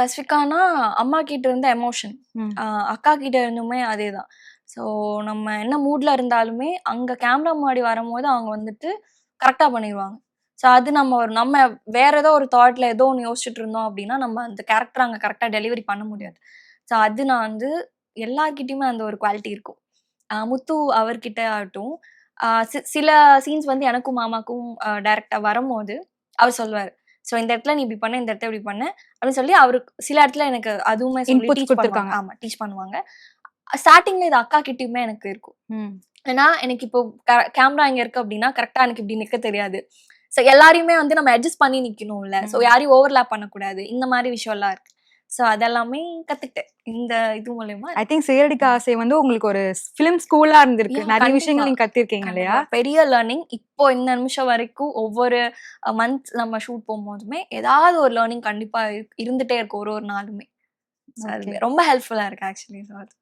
ஸ்பெசிஃபிக்கானா அம்மா கிட்ட இருந்த எமோஷன், அக்கா கிட்ட இருந்துமே அதேதான். ஸோ நம்ம என்ன மூட்ல இருந்தாலுமே அங்க கேமரா முன்னாடி வரும்போது அவங்க வந்துட்டு கரெக்டா பண்ணிருவாங்க. ஸோ அது நம்ம வேற ஏதோ ஒரு தாட்ல ஏதோ ஒண்ணு யோசிச்சுட்டு இருந்தோம் அப்படின்னா, நம்ம அந்த கேரக்டர் அங்க கரெக்டா டெலிவரி பண்ண முடியாது. ஸோ அது நான் வந்து எல்லார்கிட்டயுமே அந்த ஒரு குவாலிட்டி இருக்கும். முத்து அவர்கிட்ட ஆகட்டும், சில சீன்ஸ் வந்து எனக்கும் மாமாக்கும் டைரக்ட்டா வரும்போது, அவர் சொல்லுவாரு. ஸோ இந்த இடத்துல நீ இப்படி பண்ணு, இந்த இடத்துல இப்படி பண்ணு அப்படின்னு சொல்லி அவரு சில இடத்துல எனக்கு அதுவுமே சொல்லி இன்புட்ஸ் டீச் பண்ணுவாங்க. குடுத்துருக்காங்க. ஆமா, டீச் பண்ணுவாங்க. ஸ்டார்ட்டிங்ல இது அக்கா கிட்டயுமே எனக்கு இருக்கும். ஏன்னா எனக்கு இப்போ கேமரா இங்க இருக்கு அப்படின்னா, கரெக்ட்டா எனக்கு இப்படி நிக்க தெரியாது. ஸோ எல்லாரையுமே வந்து நம்ம அட்ஜஸ்ட் பண்ணி நிக்கணும்ல. ஸோ யாரையும் ஓவர்லேப் பண்ணக்கூடாது. இந்த மாரி விஷயம்லாம் இருக்கு. ஸோ அதெல்லாமே கத்துக்கிட்டேன். இந்த இது மூலியமா. ஐ திங்க் சிறகடிக்க ஆசை வந்து உங்களுக்கு ஒரு ஃபிலிம் ஸ்கூலா இருந்திருக்கு. நிறைய கண்டிப்பா. விஷயங்கள் நீங்க கத்திருக்கீங்க இல்லையா? பெரிய லேர்னிங். இப்போ இந்த நிமிஷம் வரைக்கும் ஒவ்வொரு மந்த் நம்ம ஷூட் போகும்போதுமே, ஏதாவது ஒரு லேர்னிங் கண்டிப்பா இருந்துட்டே இருக்கும் ஒரு ஒரு நாளுமே. So, அது ரொம்ப ஹெல்ப்ஃபுல்லா இருக்கு ஆக்சுவலி.